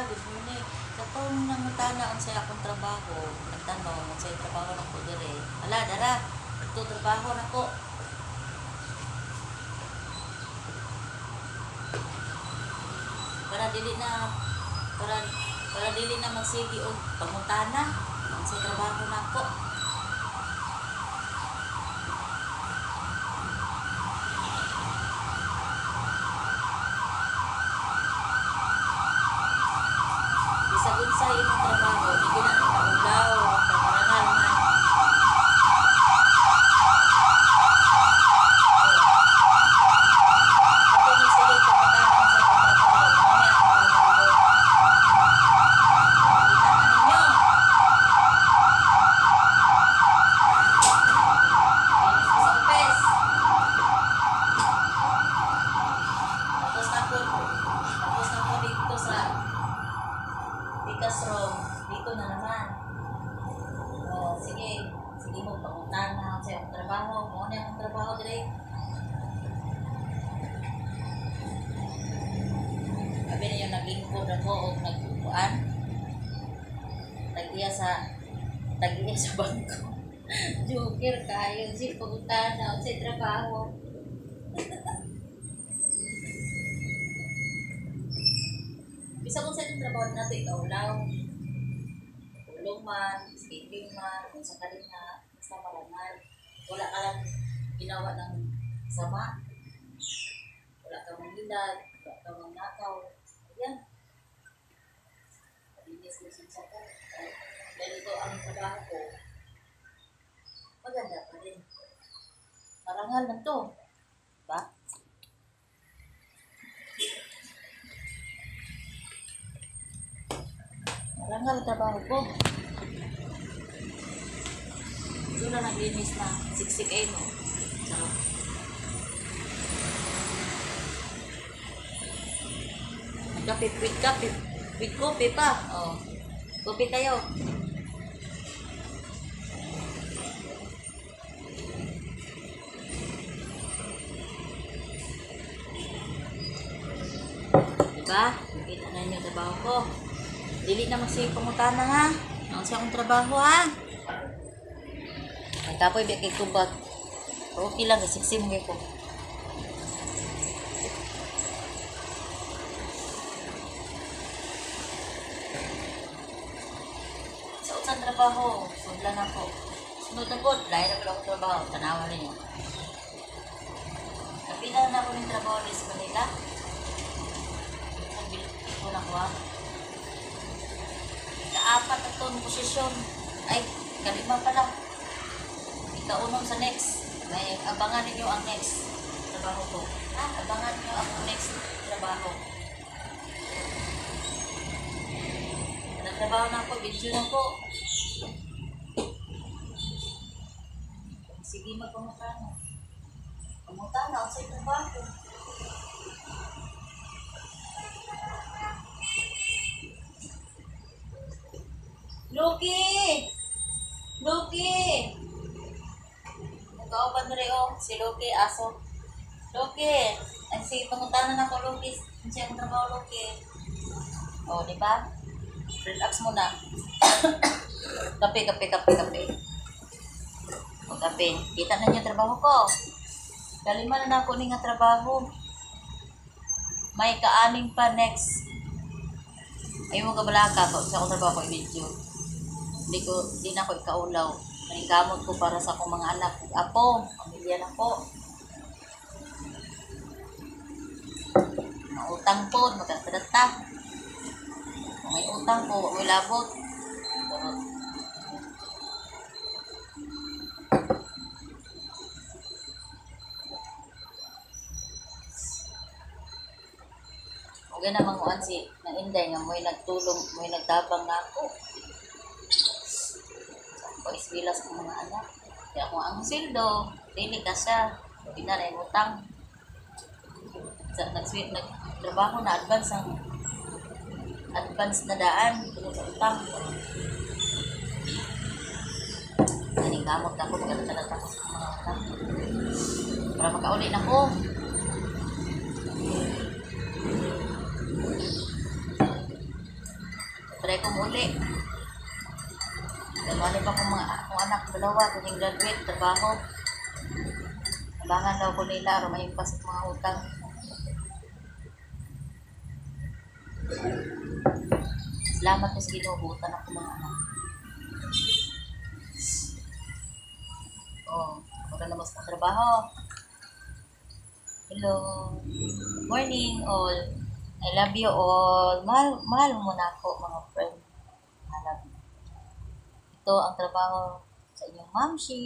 good morning. Katong nangutana ang sa akong trabaho, nagtanong ang sa trabaho na ko dire. Ala, dara, ito trabaho na ko. Para dili na magsigi og pangutana ang sa trabaho na ko. Bisag sa imong trabaho, di na kaulaw, kaparangal man. Ako nagsigil pangutana sa akong trabaho, mao ni akong trabaho. Kita na ninyo. Linis ko sa upes. Tapos na po dito sa Pikas room. Dito na naman. Sige mo, pangutan na ako sa iyong trabaho. Muna yung trabaho dire. Sabi na yung nag-lingkod ako o nagpupuan. Tag-iya sa bangko. Joker kayo. Sige, pangutan na ako sa iyong trabaho. Bisa kung sa itong trabaho natin, kaulaw, tulong man, skating man, kung sa kalina, basta marangal. Wala ka lang ginawa ng sama. Wala ka mangilag, wala ka mangnakaw. Ayan. Palinis ko sa ko. Dahil ito ang trabaho ko, maganda pa rin. Marangal na to. Diba? Marangal ang trabaho ko. Doon na naglinis na siksik eh, no? Sarap. Magkape, with coffee pa. Oh. Coffee tayo. Diba? Nakita na niyo trabaho ko. Dili na magsige pangutana ha. Ang siya akong trabaho ha. Ang tapoy biya kay kubag. Okay lang, isiksim ngayon ko. Sa utsang trabaho, sudlan ako. Sunod na po, lahat na pala akong trabaho. Tanawa rin yun. Napila na ako ng trabaho rin sa Manila. Ang bilik ko na ko ha. Apat na itong posisyon. Ay, kalima pa lang. Ikaunong sa next. May abangan ninyo ang next trabaho ko. Abangan ninyo ang next trabaho. Nagtrabaho na ako, video na po. Sige, magpamutana. Pamutana ako sa trabaho. Loki! Nagkauban na rin si Loki, aso. Loki! Ay, sige, pangutanan ako, Loki. Ang siyang trabaho, Loki. O, diba? Relax muna. Kape. O, kape. Kita na niyo trabaho ko. Kalima na ako nga trabaho. May kaaning pa next. Ayaw mo kabalaka ko sa akong trabaho ko i-video. Hindi na ako ikaulaw. Manigamot ko para sa akong mga anak. Apo, pamilya na po. Mautang po, magkakadata. Kung may utang po, may labot. Huwag na manguan si na Inday nga mo'y nagtulong, mo'y nagtabang na ako. Ako isbilas ng mga anak. Kaya kung ang sildo, dili ka siya. Hindi na rin utang. Nagtrabaho na advance na daan. Tulong sa utang. Naningamot ako, magkatalat ako sa mga utang. Para makauli na ko. try ko muli. Mali pa kung akong anak dalawa, kung graduate, trabaho. Kailangan daw ko nila, aron maimpas sa mga utang. Salamat po sa ginubutan ako mga anak. Oh, wala na mas trabaho. Hello. Morning all. I love you all. Mahal mo na ako mga friend. I love you. Ito ang trabaho sa inyong mamshi.